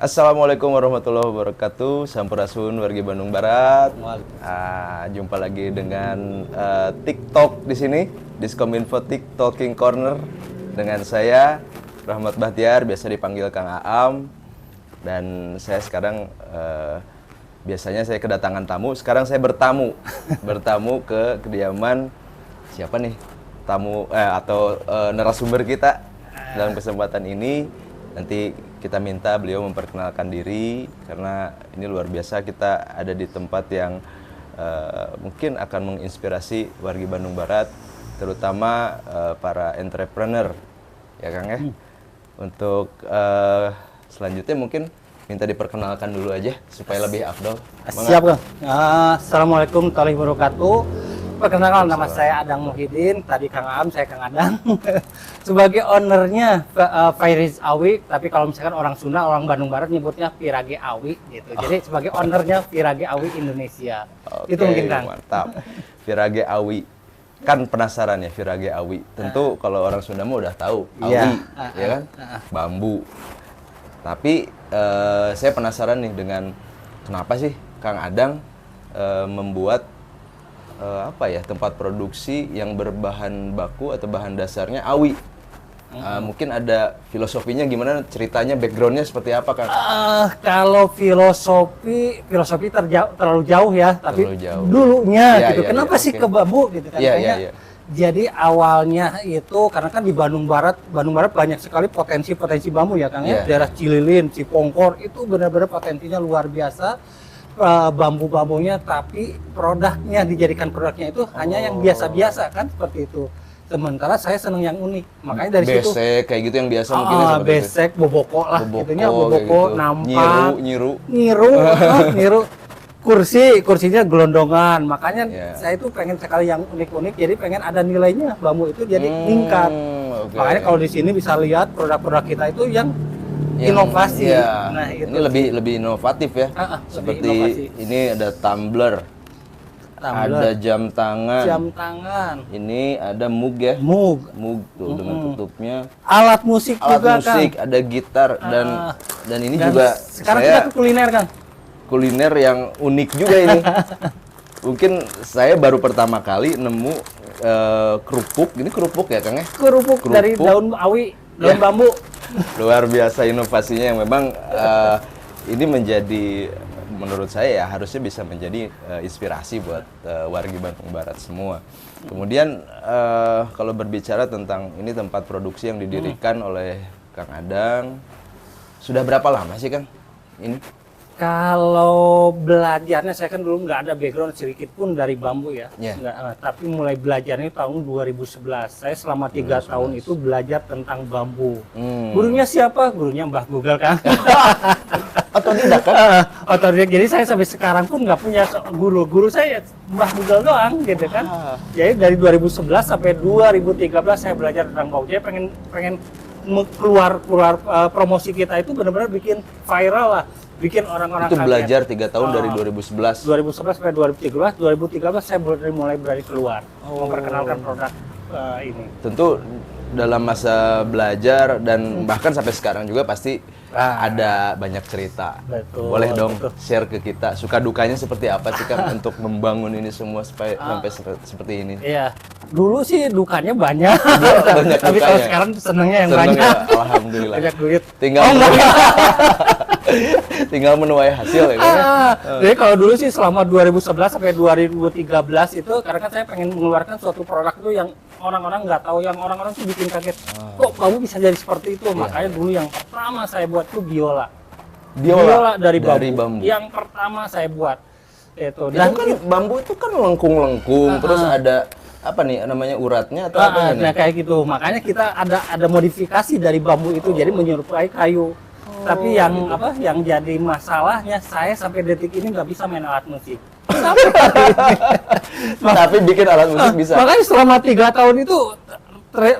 Assalamualaikum warahmatullahi wabarakatuh. Sampurasun wargi Bandung Barat. Jumpa lagi dengan TikTok di sini, Diskominfo TikToking Corner dengan saya Rahmat Bahtiar, biasa dipanggil Kang Aam. Dan saya sekarang biasanya saya kedatangan tamu, sekarang saya bertamu ke kediaman siapa nih? Tamu atau narasumber kita dalam kesempatan ini. Nanti kita minta beliau memperkenalkan diri karena ini luar biasa, kita ada di tempat yang mungkin akan menginspirasi wargi Bandung Barat, terutama para entrepreneur, ya Kang ya. Untuk selanjutnya mungkin minta diperkenalkan dulu aja supaya lebih afdol. Siap Kang. Assalamualaikum warahmatullahi wabarakatuh. Perkenalkan, nama saya Adang Muhyiddin. Tadi Kang Aam, saya Kang Adang. Sebagai ownernya Fairiz Awi, tapi kalau misalkan orang Sunda, orang Bandung Barat nyebutnya Virage Awi gitu. Jadi sebagai ownernya Virage Awi Indonesia. Oke, itu mungkin Kang. Mantap. Virage Awi. Kan penasaran ya Virage Awi. Tentu kalau orang Sunda mah udah tahu Awi, ya kan? Bambu. Tapi saya penasaran nih dengan kenapa sih Kang Adang membuat tempat produksi yang berbahan baku atau bahan dasarnya awi. Mungkin ada filosofinya gimana, ceritanya, backgroundnya seperti apa Kang? Kalau filosofi terlalu jauh ya, tapi Terlalu jauh. dulunya Ya, gitu. ya, Kenapa ya, sih oke. ke bambu gitu kan? Iya, Kayaknya iya, iya. jadi awalnya itu karena kan di Bandung Barat banyak sekali potensi bambu ya Kang ya. Iya. Daerah Cililin, Cipongkor itu benar-benar potensinya luar biasa. Bambu-bambunya, tapi produknya itu hanya yang biasa-biasa kan, seperti itu. Sementara saya seneng yang unik, makanya dari situ Besek kayak gitu yang biasa mungkin ya, seperti itu. besek, boboko lah, Boboko, gitunya kayak boboko, gitu. nampak, Nyiru. niru, kursinya gelondongan, makanya Iya. saya itu pengen sekali yang unik-unik, jadi pengen ada nilainya bambu itu jadi meningkat. Oke. Makanya kalau di sini bisa lihat produk-produk kita itu yang inovasi. Iya. Nah, itu Ini lebih inovatif ya. lebih Seperti inovasi. ini ada tumbler, ada jam tangan. jam tangan, Ini ada mug ya. mug, Tuh dengan tutupnya. alat musik Alat juga musik, kan. ada gitar dan ini Dan juga sekarang saya kita ke kuliner kan. kuliner yang unik juga ini. Mungkin saya baru pertama kali nemu kerupuk. Ini kerupuk ya Kang ya? Kerupuk dari daun awi, daun Ya. bambu. Luar biasa inovasinya yang memang ini menjadi, menurut saya ya harusnya bisa menjadi inspirasi buat wargi Bandung Barat semua. Kemudian kalau berbicara tentang ini tempat produksi yang didirikan oleh Kang Adang, sudah berapa lama sih Kang ini? Kalau belajarnya, saya kan dulu nggak ada background sedikit pun dari bambu ya. Iya. Tapi mulai belajarnya tahun 2011. Saya selama 3 tahun itu belajar tentang bambu. Gurunya siapa? Gurunya Mbah Google kan. Otodidak kan? Otodidak. Jadi saya sampai sekarang pun nggak punya guru. Guru saya Mbah Google doang gitu kan. Jadi dari 2011 sampai 2013 saya belajar tentang bambu. Jadi pengen keluar promosi kita itu benar-benar bikin viral lah. Bikin orang-orang Itu kaget. belajar 3 tahun dari 2011. 2011 sampai 2013 saya mulai berani keluar memperkenalkan produk ini. Tentu dalam masa belajar dan bahkan sampai sekarang juga pasti ada banyak cerita. Betul, Boleh dong betul. share ke kita suka dukanya seperti apa sih Kang untuk membangun ini semua supaya sampai seperti ini. Iya, dulu sih dukanya banyak, Banyak tapi kalau dukanya. sekarang senengnya yang Seneng banyak. ya, alhamdulillah. Banyak duit. Tinggal menuai hasil ya Kang. Jadi kalau dulu sih selama 2011 sampai 2013 itu, karena kan saya pengen mengeluarkan suatu produk itu yang orang-orang nggak tahu, yang orang-orang tuh bikin kaget. Kok bambu bisa jadi seperti itu? Makanya dulu yang pertama saya buat tuh biola. Biola dari dari bambu. bambu. Yang pertama saya buat itu. Itu kan bambu itu kan lengkung-lengkung, terus ada apa nih namanya uratnya atau apa ini? Nah kayak gitu. Makanya kita ada modifikasi dari bambu itu, jadi menyerupai kayu. Tapi yang yang jadi masalahnya, saya sampai detik ini nggak bisa main alat musik. Tapi bikin alat musik bisa. Makanya selama 3 tahun itu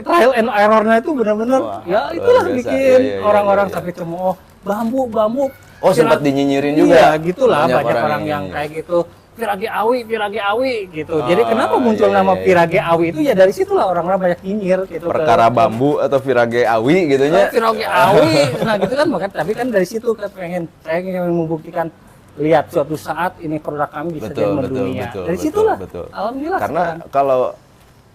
trial and error-nya itu benar-benar Wah, ya luar itulah biasa. bikin Iya, iya, orang-orang iya, iya. sampai cemooh bambu. Oh, sempat dinyinyirin juga. Iya, gitulah banyak Banyak orang orang yang yang kayak gitu. Virage Awi gitu. Ah, Jadi kenapa muncul iya, nama iya. Virage Awi itu ya dari situlah orang-orang banyak nyinyir gitu. Perkara bambu atau virage awi gitu nya. Virage Awi, nah gitu kan, makanya tapi kan dari situ saya ingin membuktikan, lihat suatu saat ini produk kami bisa jadi mendunia. Dari situlah. Alhamdulillah. Karena sekarang. kalau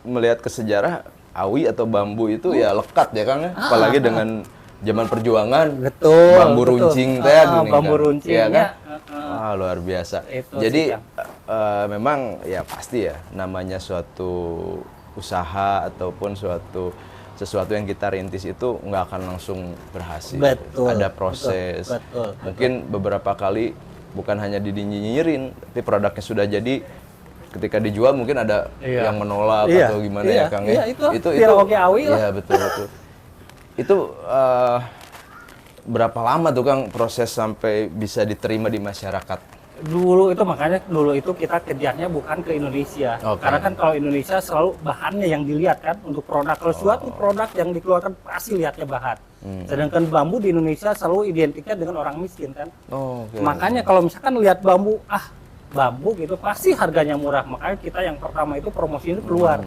melihat ke sejarah awi atau bambu itu ya lekat ya Kang ya. Apalagi dengan zaman perjuangan. Betul. Bambu betul. runcing teh gini bambu kan. runcing Iya kan? ya. Luar biasa. Itu Jadi sih, memang ya pasti ya namanya suatu usaha ataupun sesuatu yang kita rintis itu nggak akan langsung berhasil. Betul. Ada proses. Betul. Mungkin beberapa kali bukan hanya dinyinyirin, tapi produknya sudah jadi. Ketika dijual mungkin ada yang menolak atau gimana ya Kang ya. Itu Virage Awi lah. Iya betul. Itu berapa lama tuh Kang proses sampai bisa diterima di masyarakat? Dulu itu kita kejarnya bukan ke Indonesia. Karena kan kalau Indonesia selalu bahannya yang dilihat kan untuk produk. Kalau suatu produk yang dikeluarkan pasti lihatnya bahan. Sedangkan bambu di Indonesia selalu identiknya dengan orang miskin kan. Makanya kalau misalkan lihat bambu gitu pasti harganya murah. Makanya kita yang pertama itu promosi itu keluar.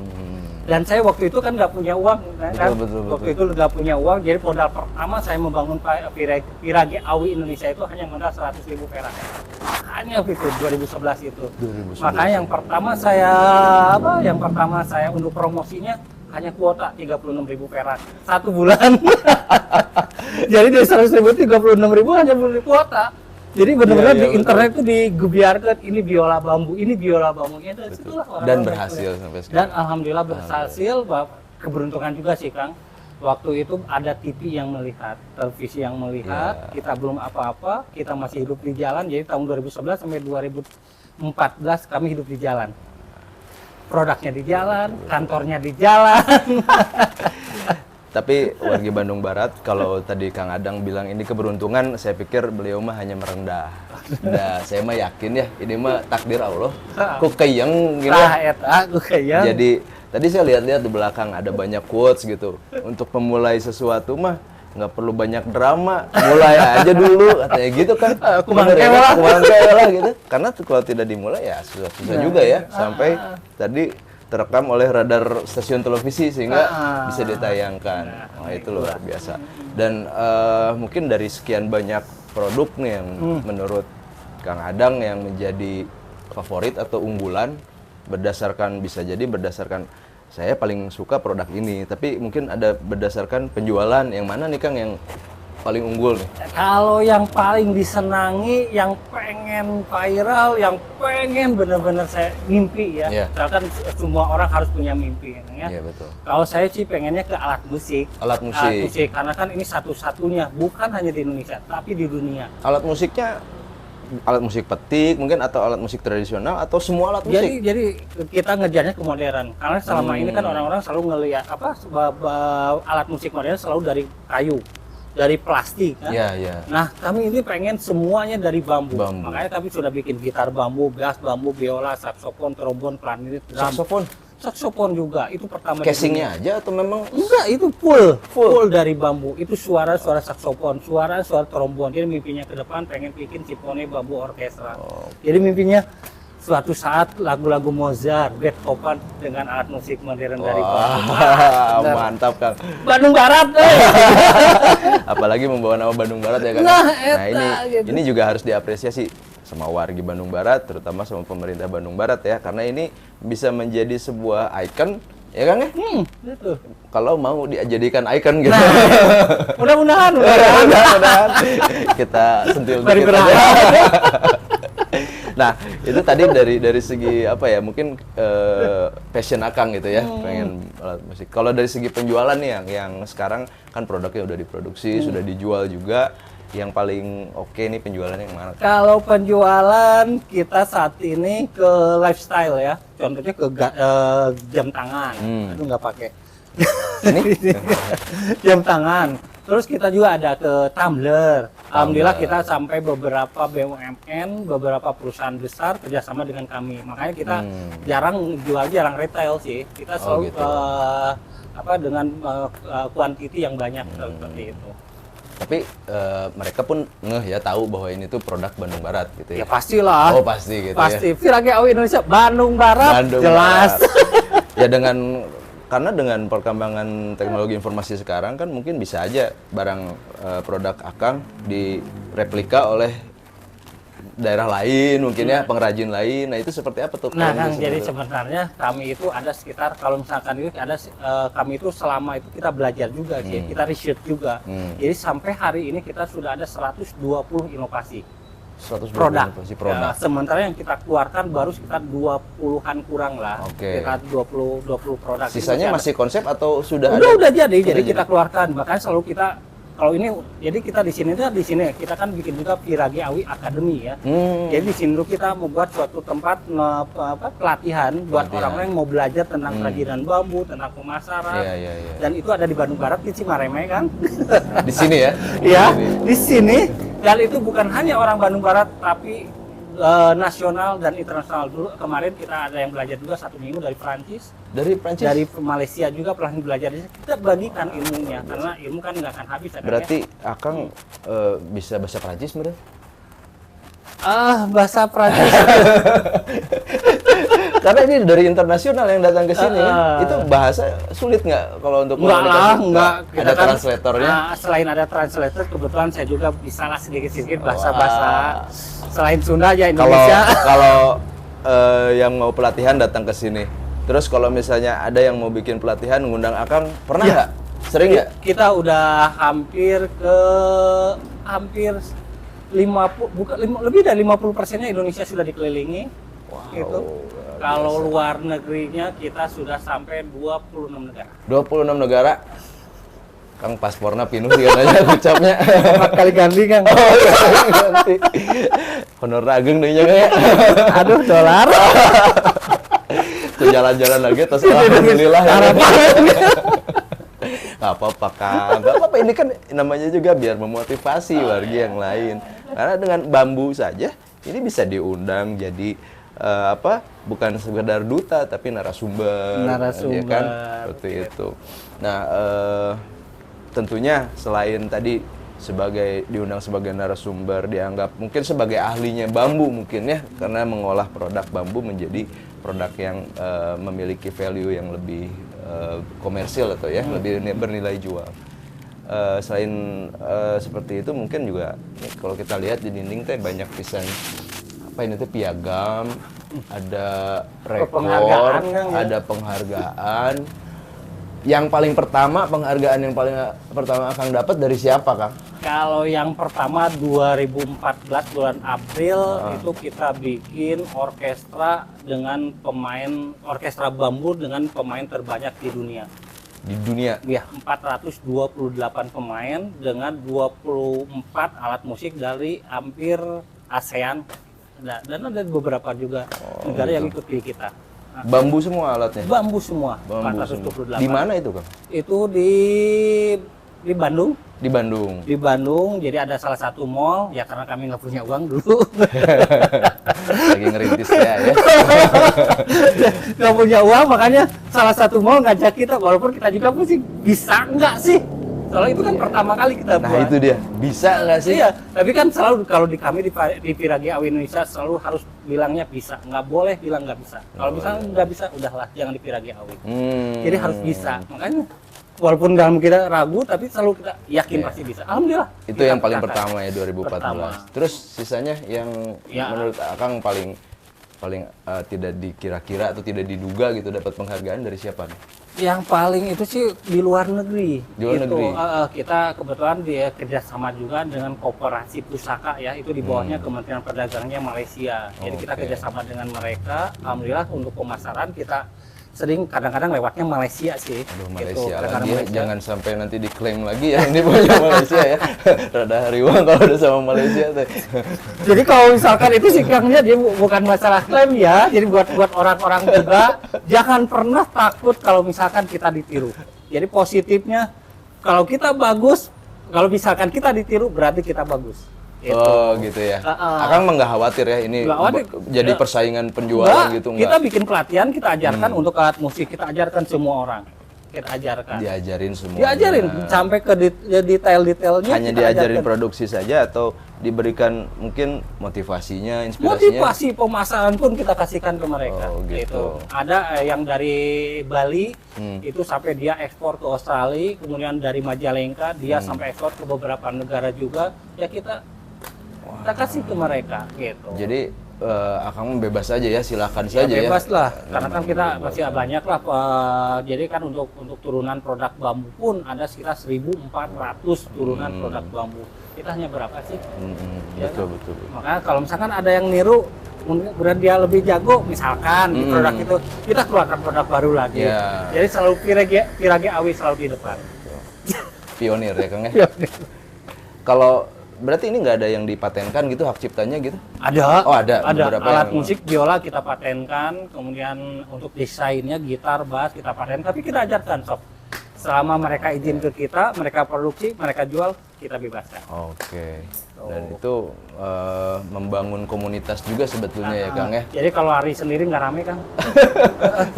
Dan saya waktu itu kan nggak punya uang, waktu itu nggak punya uang, jadi modal pertama saya membangun Virage Awi Indonesia itu hanya modal 100.000 perak. Hanya itu 2011 itu. Makanya yang pertama saya untuk promosinya hanya kuota 36.000 perak satu bulan. Jadi dari 100.000 36.000 hanya beli kuota. Jadi benar-benar di internet itu digebiarkan ini biola bambu ya dari situlah orang. Dan berhasil sampai sekarang. Dan alhamdulillah berhasil. Keberuntungan juga sih Kang. Waktu itu ada TV yang melihat, televisi yang melihat, kita belum apa-apa, kita masih hidup di jalan. Jadi tahun 2011 sampai 2014 kami hidup di jalan. Produknya di jalan, kantornya di jalan. Tapi wargi Bandung Barat, kalau tadi Kang Adang bilang ini keberuntungan, saya pikir beliau mah hanya merendah. Nah, saya mah yakin ya, ini mah takdir Allah. Kok kayang gitu. Jadi tadi saya lihat-lihat di belakang ada banyak quotes gitu. Untuk memulai sesuatu mah nggak perlu banyak drama, mulai aja dulu katanya gitu kan. Kumangke lah gitu. Karena kalau tidak dimulai ya susah juga ya. Sampai tadi terekam oleh radar stasiun televisi sehingga bisa ditayangkan. Wah itu luar biasa. Dan mungkin dari sekian banyak produk nih yang menurut Kang Adang yang menjadi favorit atau unggulan bisa jadi berdasarkan saya paling suka produk ini, tapi mungkin ada berdasarkan penjualan. Yang mana nih Kang yang paling unggul nih? Kalau yang paling disenangi, yang pengen viral, yang pengen bener-bener saya mimpi ya. Misalkan semua orang harus punya mimpi ya. Iya betul. Kalau saya sih pengennya ke alat musik. Alat musik. Karena kan ini satu-satunya, bukan hanya di Indonesia, tapi di dunia. Alat musiknya alat musik petik mungkin atau alat musik tradisional atau semua alat musik? Jadi kita ngejarnya ke modern. Karena selama ini kan orang-orang selalu ngelihat alat musik modern selalu dari kayu, dari plastik kan. Nah, kami ini pengen semuanya dari bambu. Makanya kami sudah bikin gitar bambu, bass bambu, biola, saksofon, trombon, klarinet, drum. Saksofon juga itu pertama. Casingnya aja atau memang? Enggak, itu full dari bambu. Itu suara saksofon, suara trombon. Jadi mimpinya ke depan pengen bikin simfoni bambu orkestra. Jadi mimpinya suatu saat lagu-lagu Mozart, Beethoven dengan alat musik modern dari bambu. Mantap Kang. Bandung Barat. Apalagi membawa nama Bandung Barat ya Kang. Nah ini juga harus diapresiasi sama wargi Bandung Barat, terutama sama pemerintah Bandung Barat ya, karena ini bisa menjadi sebuah ikon ya Kang ya. Gitu. Kalau mau dijadikan ikon gitu. Mudah-mudahan kita sentil dikit aja. Nah, itu tadi dari segi apa ya, mungkin passion Akang gitu ya, pengen alat musik. Kalau dari segi penjualan nih yang sekarang kan produknya udah diproduksi, sudah dijual juga. Yang paling oke nih penjualannya yang mana? Kalau penjualan kita saat ini ke lifestyle ya, contohnya ke jam tangan, itu nggak pakai. Ini jam tangan. Terus kita juga ada ke tumbler. Alhamdulillah kita sampai beberapa BUMN, beberapa perusahaan besar kerjasama dengan kami. Makanya kita jarang retail sih. Kita selalu dengan kuantiti yang banyak seperti itu. Tapi mereka pun ngeh ya, tahu bahwa ini tuh produk Bandung Barat gitu Ya ya. pastilah. Oh pasti gitu Pasti. ya. Virage Awi Indonesia Bandung Barat Bandung jelas. Barat. Ya karena dengan perkembangan teknologi informasi sekarang kan mungkin bisa aja barang produk Akang direplika oleh daerah lain mungkin ya, pengrajin lain. Nah itu seperti apa tuh? Nah, kalau Kang, di jadi sini tuh? sebenarnya kami itu ada sekitar, kalau misalkan itu ada kami itu selama itu kita belajar juga sih, kita research juga. Jadi sampai hari ini kita sudah ada 120 inovasi 120 produk. inovasi produk. Ya, sementara yang kita keluarkan baru sekitar 20-an kurang lah. Oke. Sekitar 20 produk. Sisanya Itu masih konsep atau sudah ada? udah jadi, Sudah jadi kita keluarkan. Bahkan selalu kita kalau ini, jadi kita di sini kita kan bikin juga Virage Awi Academy ya. Jadi di sini tuh kita membuat suatu tempat pelatihan buat orang-orang yang mau belajar tentang kerajinan bambu, tentang pemasaran. Iya. Dan itu ada di Bandung Barat di Cimareme kan. Di sini ya? Ya, di sini. Dan itu bukan hanya orang Bandung Barat, tapi nasional dan internasional. Dulu kemarin kita ada yang belajar juga 1 minggu dari Prancis. Dari Prancis? Dari Malaysia juga pernah belajar. Kita bagikan ilmunya karena ilmu kan nggak akan habis. Berarti Akang bisa bahasa Prancis bener? Bahasa Prancis. Karena ini dari internasional yang datang ke sini kan? Itu bahasa sulit nggak kalau untuk Enggak. Kita Ada kan, translatornya? selain ada translator, kebetulan saya juga bisa lah sedikit-sedikit bahasa-bahasa selain Sunda aja Indonesia. Kalau yang mau pelatihan datang ke sini. Terus kalau misalnya ada yang mau bikin pelatihan ngundang Akang, pernah nggak? Sering nggak? Kita udah hampir 50, lebih dari 50%-nya Indonesia sudah dikelilingi. Gitu. Kalau luar negerinya kita sudah sampai 26 negara. 26 negara. Kang paspornya pinuh dia aja ucapnya. 4 kali ganti kan. Oh, ganti. Honor ageng deh nya kayak. Aduh, dolar. Tuh jalan-jalan lagi terus alhamdulillah ya. Gak apa-apa Kang, gak apa-apa, ini kan namanya juga biar memotivasi warga yang lain. Karena dengan bambu saja ini bisa diundang jadi bukan sekedar duta tapi narasumber. Ya kan? Seperti itu. Nah, tentunya selain tadi diundang sebagai narasumber, dianggap mungkin sebagai ahlinya bambu mungkin ya, karena mengolah produk bambu menjadi produk yang memiliki value yang lebih komersil atau ya lebih bernilai jual. Selain seperti itu mungkin juga kalau kita lihat di dinding teh banyak pisan apa ini tuh piagam, ada rekor, ada penghargaan. Yang paling pertama penghargaan yang paling pertama Kang dapat dari siapa Kang? Kalau yang pertama 2014 bulan April itu kita bikin orkestra bambu dengan pemain terbanyak di dunia. Di dunia? Ya, 428 pemain dengan 24 alat musik dari hampir ASEAN. Dan ada beberapa juga negara yang ikut di kita. Nah, bambu semua alatnya? Bambu semua, Bambu 428. Di mana itu Kang? Itu di Bandung. Di Bandung? Di Bandung, jadi ada salah satu mall, ya karena kami nggak punya uang dulu. Lagi ngerintis ya. Nggak punya uang, makanya salah satu mall ngajak kita, walaupun kita juga mesti bisa nggak sih? Soalnya itu kan pertama kali kita buat. Nah itu dia, bisa nggak sih? Iya, tapi kan selalu kalau di kami di Virage Awi Indonesia selalu harus bilangnya bisa, nggak boleh bilang nggak bisa. Kalau misalnya nggak bisa, udahlah jangan di Virage Awi. Jadi harus bisa, makanya walaupun dalam kita ragu, tapi selalu kita yakin pasti bisa. Alhamdulillah. Itu yang paling pertama ya 2014. Pertama. Terus sisanya yang menurut Akang paling tidak dikira-kira atau tidak diduga gitu dapat penghargaan dari siapa nih? Yang paling itu sih di luar negeri. Di luar negeri. Kita kebetulan dia kerjasama juga dengan Koperasi Pusaka ya, itu di bawahnya Kementerian Perdagangannya Malaysia. Jadi kita kerjasama dengan mereka. Alhamdulillah untuk pemasaran kita sering kadang-kadang lewatnya Malaysia sih. Aduh, gitu. Malaysia lagi ya. Jangan sampai nanti diklaim lagi ya ini punya Malaysia ya. Rada hariwang kalau udah sama Malaysia teh. Jadi kalau misalkan itu sih Kangnya dia bukan masalah klaim ya. Jadi buat orang-orang juga jangan pernah takut kalau misalkan kita ditiru. Jadi positifnya kalau kita bagus, kalau misalkan kita ditiru berarti kita bagus. Gitu. Oh gitu ya. Akang mah nggak khawatir ya ini jadi persaingan penjualan gitu nggak? Kita bikin pelatihan, kita ajarkan untuk alat musik, kita ajarkan semua orang. kita ajarkan. Diajarin semua. Diajarin sampai ke detail-detailnya. Hanya kita diajarin ajarkan. produksi saja atau diberikan mungkin motivasinya, inspirasinya? Motivasi pemasaran pun kita kasihkan ke mereka. Oh, gitu. Ada yang dari Bali itu sampai dia ekspor ke Australia, kemudian dari Majalengka dia sampai ekspor ke beberapa negara juga. Ya kita kasih ke mereka gitu. Jadi Akang bebas aja ya, silakan saja ya. Bebas lah, karena kan kita masih banyak lah. Jadi kan untuk turunan produk bambu pun ada sekitar 1.400 turunan produk bambu. Kita hanya berapa sih? Ya, Betul, betul. Makanya kalau misalkan ada yang niru, kemudian dia lebih jago, misalkan di produk itu, kita keluarkan produk baru lagi. Ya. Jadi selalu Pirage Awi selalu di depan. Pionir ya Kang ya. Kalau berarti ini nggak ada yang dipatenkan gitu, hak ciptanya gitu? Ada. Oh, ada. Beberapa Alat yang- musik biola kita patenkan, kemudian untuk desainnya gitar, bass kita paten, tapi kita ajarkan sob. Selama mereka izin ke kita, mereka produksi, mereka jual, kita bebaskan. Oke. Dan itu membangun komunitas juga sebetulnya ya Kang ya. Jadi kalau hari sendiri nggak rame kan?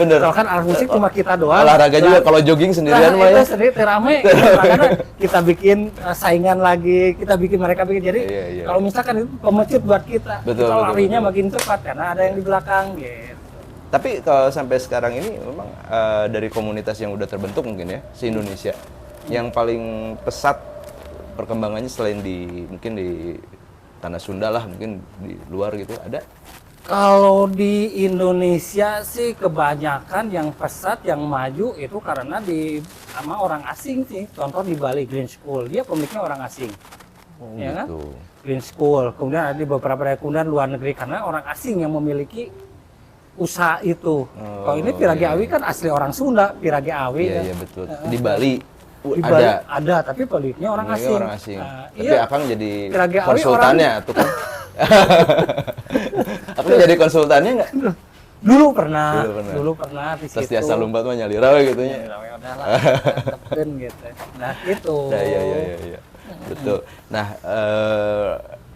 Bener. Kalau kan alat musik cuma kita doang. Olahraga juga kalau jogging sendirian mah itu ya. sendiri rame. Makanya kita bikin saingan lagi, kita bikin mereka bikin. Jadi Iya. kalau misalkan itu pemecut buat kita, Betul, kita betul, larinya betul. makin cepat karena ada yang di belakang. Gitu. Tapi kalau sampai sekarang ini memang dari komunitas yang udah terbentuk mungkin ya, se-Indonesia, yang paling pesat perkembangannya selain mungkin di Tanah Sunda lah, mungkin di luar gitu, ada? Kalau di Indonesia sih kebanyakan yang pesat, yang maju itu karena sama orang asing sih. Contoh di Bali Green School, dia pemiliknya orang asing. Ya kan? Gitu. Green School, kemudian ada di beberapa daerah, kemudian luar negeri karena orang asing yang memiliki usaha itu. Kalau ini Pirage Awi kan asli orang Sunda, Pirage Awi. Iya, kan. iya betul. Di Bali Di Bali ada. ada, tapi pemiliknya orang Pemiliknya asing. orang asing. Nah, Tapi iya. Akang jadi Pirage Awi konsultannya tuh kan. Akang jadi konsultannya nggak? Dulu pernah di Terus situ. tiasa lompat mah nyalira we gitu nya. Ya udahlah, tepen gitu. Nah, itu. Nah, iya. Betul. Nah,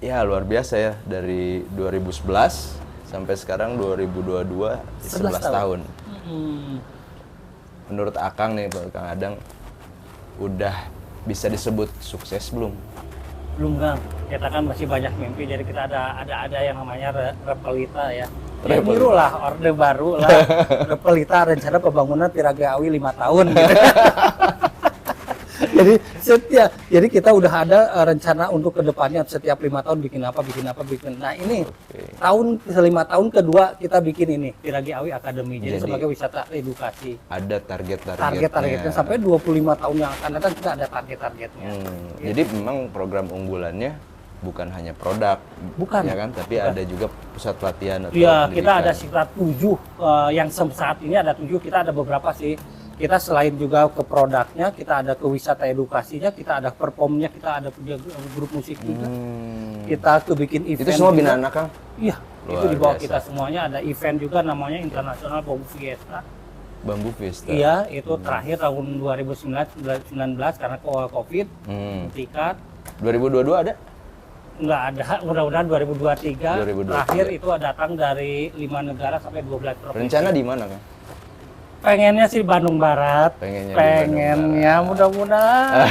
ya luar biasa ya dari 2011 sampai sekarang 2022 11 tahun. Menurut Akang nih, Pak Kang Adang, udah bisa disebut sukses belum? Belum kan, kita kan masih banyak mimpi, jadi kita ada yang namanya Repelita ya. Ya Repelita. niru lah, orde baru lah. Repelita rencana pembangunan Pirage Awi 5 tahun. Gitu. jadi kita udah ada rencana untuk kedepannya setiap 5 tahun bikin apa. Nah ini tahun 5 tahun kedua kita bikin ini Pirage Awi Academy. Jadi sebagai wisata edukasi. Ada target-targetnya. Target-targetnya sampai 25 tahun yang akan datang kita ada target-targetnya. Jadi memang program unggulannya bukan hanya produk, Bukan. ya kan? Tapi ada juga pusat pelatihan atau Iya, kita pendidikan. ada sekitar 7 yang saat ini ada 7, kita ada beberapa sih. Kita selain juga ke produknya, kita ada ke wisata edukasinya, kita ada performnya, kita ada punya grup musik juga. Kita tuh bikin event. Itu semua juga. binaan Akang? Iya, itu Luar di bawah biasa. kita semuanya ada event juga namanya International Bambu Fiesta. Bambu Fiesta. Iya, itu terakhir tahun 2019 karena Covid. Tingkat 2022 ada? nggak ada, mudah-mudahan 2023. 2023. Terakhir itu datang dari 5 negara sampai 12 provinsi. Rencana di mana, Kang? Pengennya sih Bandung Barat. Pengennya di Bandung Mudah-mudahan.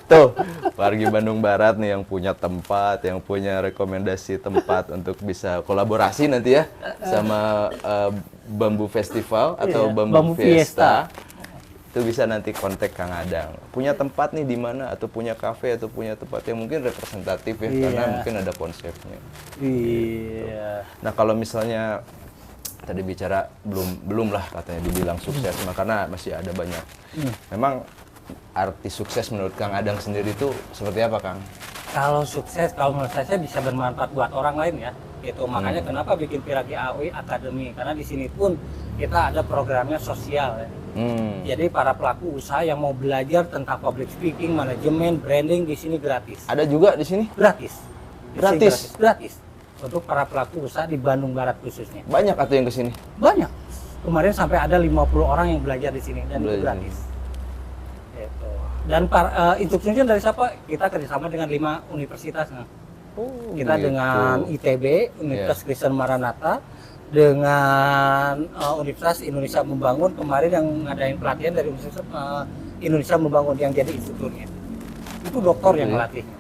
Tuh, wargi Bandung Barat nih yang punya tempat, yang punya rekomendasi tempat untuk bisa kolaborasi nanti ya sama Bambu Festival atau Iya, Bambu, Bambu Fiesta. Itu bisa nanti kontak Kang Adang. Punya tempat nih di mana atau punya kafe atau punya tempat yang mungkin representatif ya karena mungkin ada konsepnya. Iya. Nah, kalau misalnya tadi bicara belum lah katanya dibilang sukses, nah, karena masih ada banyak. Memang arti sukses menurut Kang Adang sendiri itu seperti apa, Kang? Kalau sukses, kalau menurut saya bisa bermanfaat buat orang lain ya. Itu makanya kenapa bikin Pirage Awi Academy, karena di sini pun kita ada programnya sosial ya. Jadi para pelaku usaha yang mau belajar tentang public speaking, manajemen, branding di sini gratis. Ada juga di sini? Gratis. Di sini Gratis? Gratis. Untuk para pelaku usaha di Bandung Barat khususnya. Banyak atau yang ke sini? Banyak. Kemarin sampai ada 50 orang yang belajar di sini dan itu Belajar. gratis. Gitu. Dan instruksinya dari siapa? Kita kerjasama dengan 5 universitas. Nah. Kita gitu. dengan ITB, Universitas Kristen Maranatha, dengan Universitas Indonesia Membangun kemarin yang ngadain pelatihan dari Universitas Indonesia Membangun yang jadi instrukturnya. Itu dokter yang melatihnya.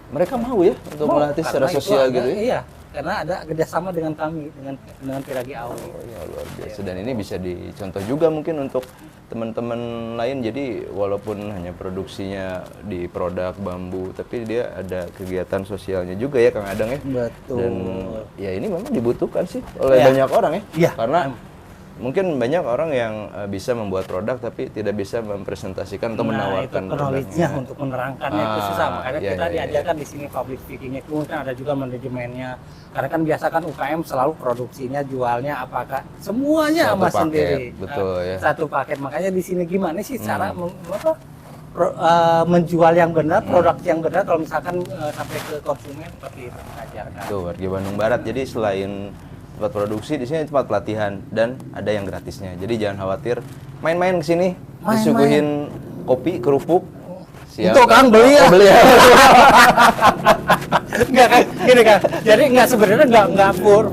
Mereka mau ya untuk melatih secara Karena itu sosial ada- gitu ya? Iya, karena ada kerjasama dengan kami, dengan Piragi Awi. Oh ya, luar biasa. Dan ini bisa dicontoh juga mungkin untuk teman-teman lain. Jadi walaupun hanya produksinya di produk bambu, tapi dia ada kegiatan sosialnya juga ya Kang Adang ya. Betul. Dan ya ini memang dibutuhkan sih oleh Iya. banyak orang ya. Iya. Karena mungkin banyak orang yang bisa membuat produk tapi tidak bisa mempresentasikan atau menawarkan itu knowledge-nya untuk menerangkannya itu susah. Makanya iya, kita iya, iya. diajarkan di sini public speaking-nya. Kemudian ada juga manajemennya. Karena kan biasa kan UKM selalu produksinya, jualnya apakah semuanya Satu sama paket, sendiri. betul ya. Satu paket. Makanya di sini gimana sih cara menjual yang benar, produk yang benar kalau misalkan sampai ke konsumen seperti itu mengajarkan. Tuh, Wargi Bandung Barat. Jadi selain tempat produksi, di sini tempat pelatihan dan ada yang gratisnya. Jadi jangan khawatir, main-main ke sini, Main-main. disuguhin kopi, kerupuk. Siap, Itu Kang beli ya. Oh, beli ya. Enggak kan, gini kan. Jadi enggak sebenarnya enggak pure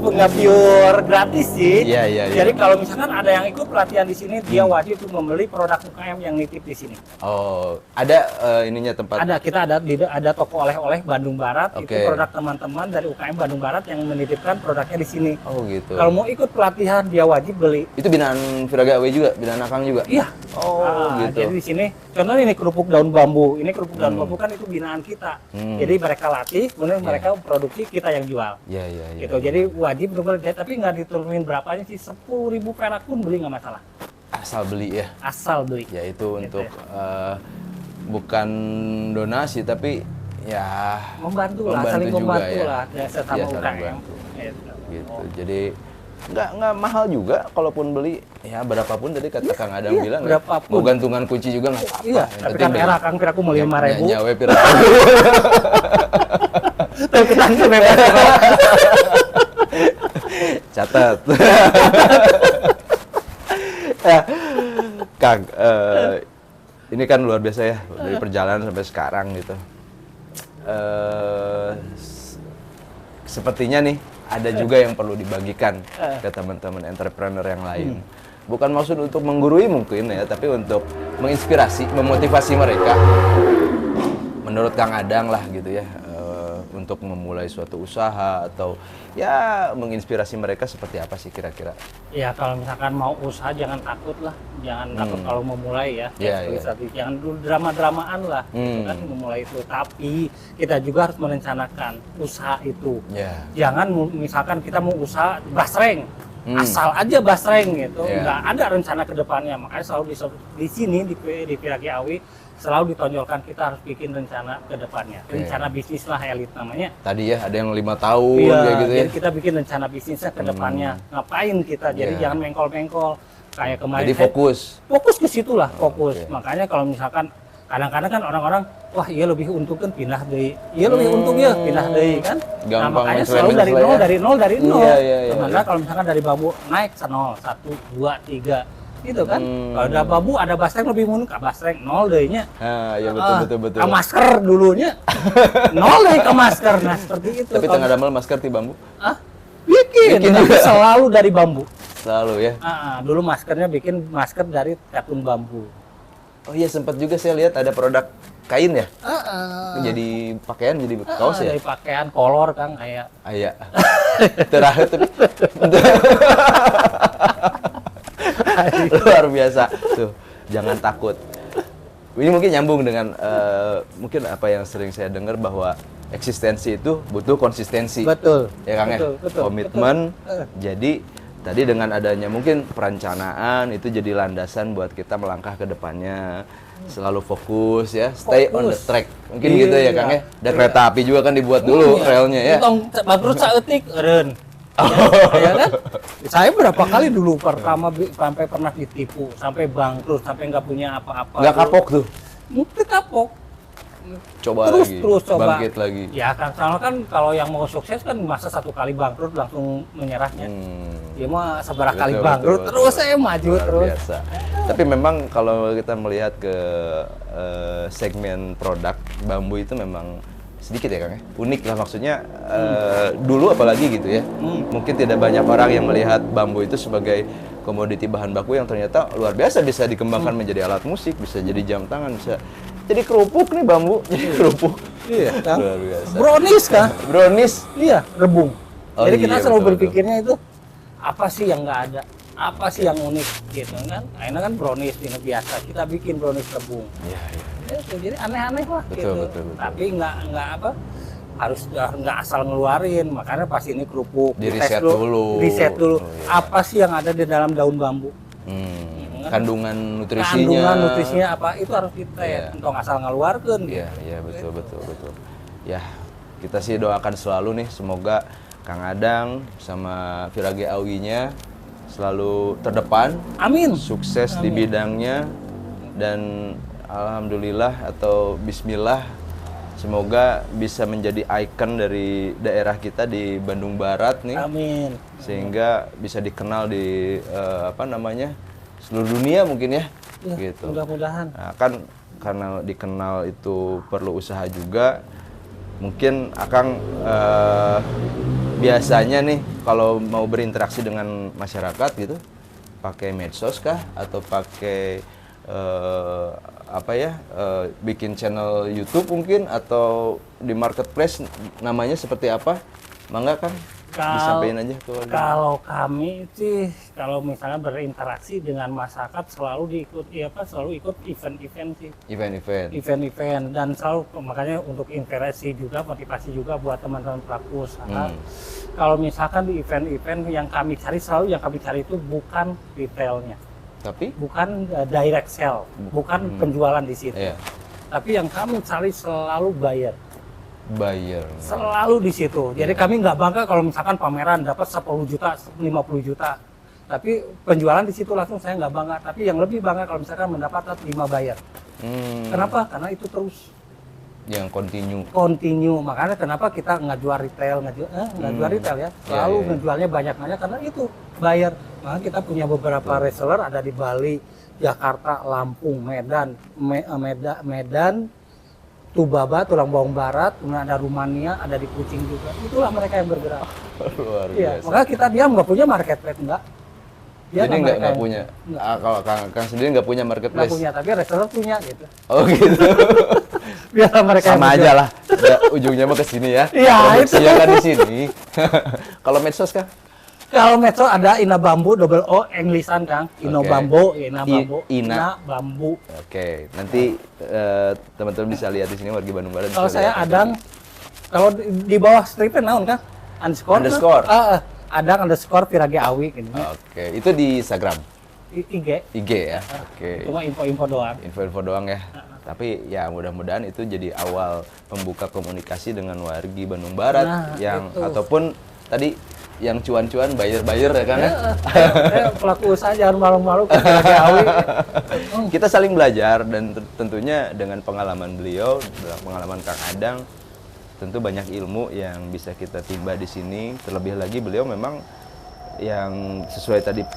gratis sih. Iya, iya, iya. Jadi kalau misalkan ada yang ikut pelatihan di sini, dia wajib untuk membeli produk UKM yang nitip di sini. Oh, ada ininya tempat. Ada, kita ada toko oleh-oleh Bandung Barat, itu Oke. produk teman-teman dari UKM Bandung Barat yang menitipkan produknya di sini. Oh gitu. Kalau mau ikut pelatihan, dia wajib beli. Itu binaan Viraga Awe juga, binaan Akang juga. Iya. Oh gitu. Jadi di sini, contohnya ini kerupuk daun bambu. Ini kerupuk daun bambu kan itu binaan kita. Jadi mereka latih, kemudian mereka produksi, kita yang jual. Iya, iya, iya. Gitu. Jadi wajib benar tapi nggak diturunin berapanya sih, 10.000 perak pun beli nggak masalah. Asal beli ya. Asal beli. Ya itu untuk bukan donasi tapi ya Membantu lah, saling juga membantu ya. lah ya, sesama Iya, saling UKM. bantu. Gitu. Gitu. Jadi nggak mahal juga kalaupun beli ya berapapun tadi kata Kang Adam iya, bilang berapapun. mau gantungan kunci juga nggak apa-apa. Iya, Yang tapi penting kan era Kang Piraku mau 5.000. nyawe pira. Tapi kita bebas. Catat. Ya, Kang, ini kan luar biasa ya dari perjalanan sampai sekarang gitu. Sepertinya nih ada juga yang perlu dibagikan ke teman-teman entrepreneur yang lain. Bukan maksud untuk menggurui mungkin ya, tapi untuk menginspirasi, memotivasi mereka. Menurut Kang Adang lah gitu ya, untuk memulai suatu usaha atau ya menginspirasi mereka seperti apa sih kira-kira? Ya kalau misalkan mau usaha jangan takut lah, jangan takut kalau mau mulai ya. Iya, Jangan dulu drama-dramaan lah, gitu kan memulai itu. Tapi kita juga harus merencanakan usaha itu. Ya. Jangan misalkan kita mau usaha basreng, asal aja basreng gitu, Iya. nggak ada rencana ke depannya. Makanya selalu di sini di Piragi Awi selalu ditonjolkan kita harus bikin rencana ke depannya. Rencana bisnis lah elit namanya. Tadi ya ada yang 5 tahun Iya, kayak gitu ya. jadi kita bikin rencana bisnisnya ke depannya. Ngapain kita? Jadi Iya. jangan mengkol-mengkol kayak kemarin. Jadi fokus. Fokus ke situ lah, fokus. Oke. Makanya kalau misalkan kadang-kadang kan orang-orang, wah iya lebih untung kan pindah deui. Iya lebih untung ya pindah deui kan. Gampang makanya selalu dari menseleng-seleng nol, ya. dari nol. Iya, iya, iya, Sementara iya. kalau misalkan dari bambu naik ke nol, 1, 2, 3 gitu kan. Kalau ada bambu, ada basreng lebih murah, ke basreng nol deh-nya. Nah, ya betul. Ke masker dulunya, nol deh ke masker. Nah seperti itu. Tapi Kalau- tengah damel masker ti bambu Ah, bikin tapi selalu dari bambu. selalu ya. Dulu maskernya bikin masker dari katun bambu. Oh iya sempat juga saya lihat ada produk kain ya. Jadi pakaian jadi kaos ya. Dari pakaian kolor Kang kayak. Aya. Terakhir tapi luar biasa tuh. Jangan takut. Ini mungkin nyambung dengan mungkin apa yang sering saya dengar bahwa eksistensi itu butuh konsistensi. Betul. Ya Kang Betul, ya. betul, Komitmen. Jadi tadi dengan adanya mungkin perencanaan itu jadi landasan buat kita melangkah ke depannya. Selalu fokus ya, stay on the Fokus. track. Mungkin Iya. gitu ya Kang ya. Ada kereta api juga kan dibuat dulu relnya ya. Tong bangkrut saeutik eureun. Ya kan? Saya berapa kali dulu pertama sampai pernah ditipu, sampai bangkrut, sampai nggak punya apa-apa. Nggak kapok tuh. Mungkin kapok. Coba Terus lagi, coba. bangkit lagi. Ya kan, soalnya kan kalau yang mau sukses kan masa satu kali bangkrut langsung menyerahnya. Dia mah seberapa kali Betul, bangkrut betul, terus betul. saya maju Luar terus. biasa. Tapi memang kalau kita melihat ke segmen produk bambu itu memang sedikit ya Kang ya, unik lah maksudnya dulu apalagi gitu ya. Mungkin tidak banyak orang yang melihat bambu itu sebagai komoditi bahan baku yang ternyata luar biasa, bisa dikembangkan menjadi alat musik, bisa jadi jam tangan, bisa jadi kerupuk nih bambu, jadi kerupuk. Iya, Kang. Luar biasa. Brownies kan? Brownies. Iya, rebung. Oh Jadi iya, kita selalu betul, berpikirnya itu apa sih yang nggak ada, apa sih yang unik gitu kan? Akhirnya kan brownies ini biasa, kita bikin brownies rebung. Iya, iya. Itu jadi aneh-aneh lah Betul, gitu. betul. Tapi nggak apa, harus nggak asal ngeluarin. Makanya pas ini kerupuk Di dites riset dulu. riset dulu. Oh, iya. Apa sih yang ada di dalam daun bambu? Kandungan nutrisinya. Kandungan nutrisinya apa itu harus dites. Iya. Untuk asal ngeluarkan. Iya, iya betul. Ya, kita sih doakan selalu nih, semoga Kang Adang sama Virage Awinya selalu terdepan, Amin. sukses di bidangnya, dan alhamdulillah atau bismillah, semoga bisa menjadi ikon dari daerah kita di Bandung Barat nih, Amin. sehingga bisa dikenal di seluruh dunia mungkin ya, Ya, gitu. mudah-mudahan. Nah, kan karena dikenal itu perlu usaha juga. Mungkin Akang biasanya nih kalau mau berinteraksi dengan masyarakat gitu, pakai medsos kah atau pakai bikin channel YouTube mungkin, atau di marketplace namanya seperti apa? Mangga Kang, disampaikan aja ke warga. Kalau kami sih, kalau misalnya berinteraksi dengan masyarakat selalu selalu ikut event-event sih. Event-event dan selalu makanya untuk inspirasi juga, motivasi juga buat teman-teman pelaku usaha. Kalau misalkan di event-event yang kami cari itu bukan retailnya, Tapi bukan direct sell, bukan penjualan di situ. iya, Tapi yang kami cari selalu buyer. Selalu di situ. Jadi kami nggak bangga kalau misalkan pameran dapat 10 juta, 50 juta. Tapi penjualan di situ langsung saya nggak bangga. Tapi yang lebih bangga kalau misalkan mendapatkan 5 buyer. Kenapa? Karena itu terus yang continue. Makanya kenapa kita nggak jual retail, nggak jual retail ya. Selalu Iya. ngejualnya banyak-banyak karena itu buyer. Makanya kita punya beberapa reseller ada di Bali, Jakarta, Lampung, Medan, Medan, Tubaba, Tulang Bawang Barat, kemudian ada Rumania, ada di Kucing juga. Itulah mereka yang bergerak. luar Iya, biasa. makanya dia nggak punya marketplace, enggak. Jadi mereka nggak yang- punya. Nggak. Kalau Kang sendiri nggak punya Nggak marketplace. punya, tapi reseller punya gitu. Oh gitu. Biar mereka yang Sama bergerak. aja lah. Ya, ujungnya mah ke sini ya. Iya, Produksinya kan di sini. Kalau medsos Kang? Kalau Metro ada Ina Bambu, double O, Englishan Kang. Ino Oke. Bambu, Ina I- Bambu, Ina. Bambu. Oke, nanti teman-teman bisa lihat di sini wargi Bandung Barat. Kalau bisa saya lihat. Adang, kalau di bawah stripnya naon Kang? Underscore. Adang underscore Virage Awi gitu. Oke, itu di Instagram, IG. IG ya. Oke. Cuma info-info doang. Info-info doang ya. Tapi ya mudah-mudahan itu jadi awal pembuka komunikasi dengan wargi Bandung Barat Nah, yang itu. ataupun tadi yang cuan-cuan bayar-bayar ya kan ya. Pelaku usaha jangan malu-malu ke Virage Awi. Kita saling belajar dan tentunya dengan pengalaman beliau, pengalaman Kang Adang, tentu banyak ilmu yang bisa kita timba di sini. Terlebih lagi beliau memang yang sesuai tadi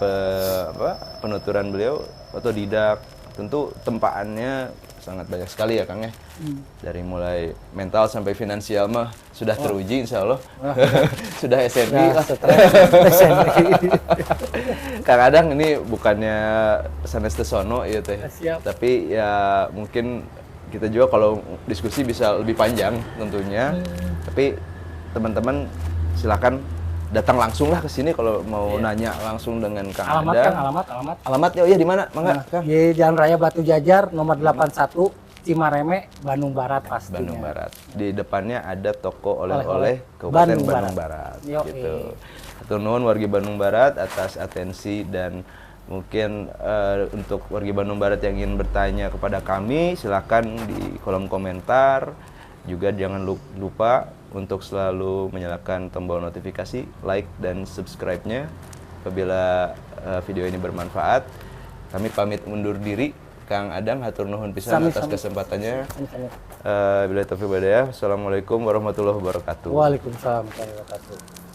penuturan beliau otodidak. Tentu tempaannya sangat banyak sekali ya Kang ya. Dari mulai mental sampai finansial mah sudah teruji insya Allah. Sudah SMI Nah, lah. Kang Adang ini bukannya sanes tesono ya teh. Siap. Tapi ya mungkin kita juga kalau diskusi bisa lebih panjang tentunya. Tapi teman-teman silakan datang langsung lah ke sini kalau mau nanya langsung dengan Kang Alamat Adang. Kang, alamat. Alamatnya oh iya di mana? Mangga, Kang. Di Jalan Raya Batu Jajar nomor 81 Cimareme, Bandung Barat pastinya. Bandung Barat. Di depannya ada toko Oleh-oleh oleh-oleh Kabupaten Bandung Bandung Barat. Barat. Yoi. Gitu. Hatur nuhun wargi Bandung Barat atas atensi, dan mungkin untuk wargi Bandung Barat yang ingin bertanya kepada kami silakan di kolom komentar. Juga jangan lupa untuk selalu menyalakan tombol notifikasi, like dan subscribe-nya apabila video ini bermanfaat. Kami pamit undur diri. Kang Adang, hatur nuhun pisan atas kesempatannya. Bila taufiq walhidayah. Assalamualaikum warahmatullahi wabarakatuh. Waalaikumsalam warahmatullahi wabarakatuh.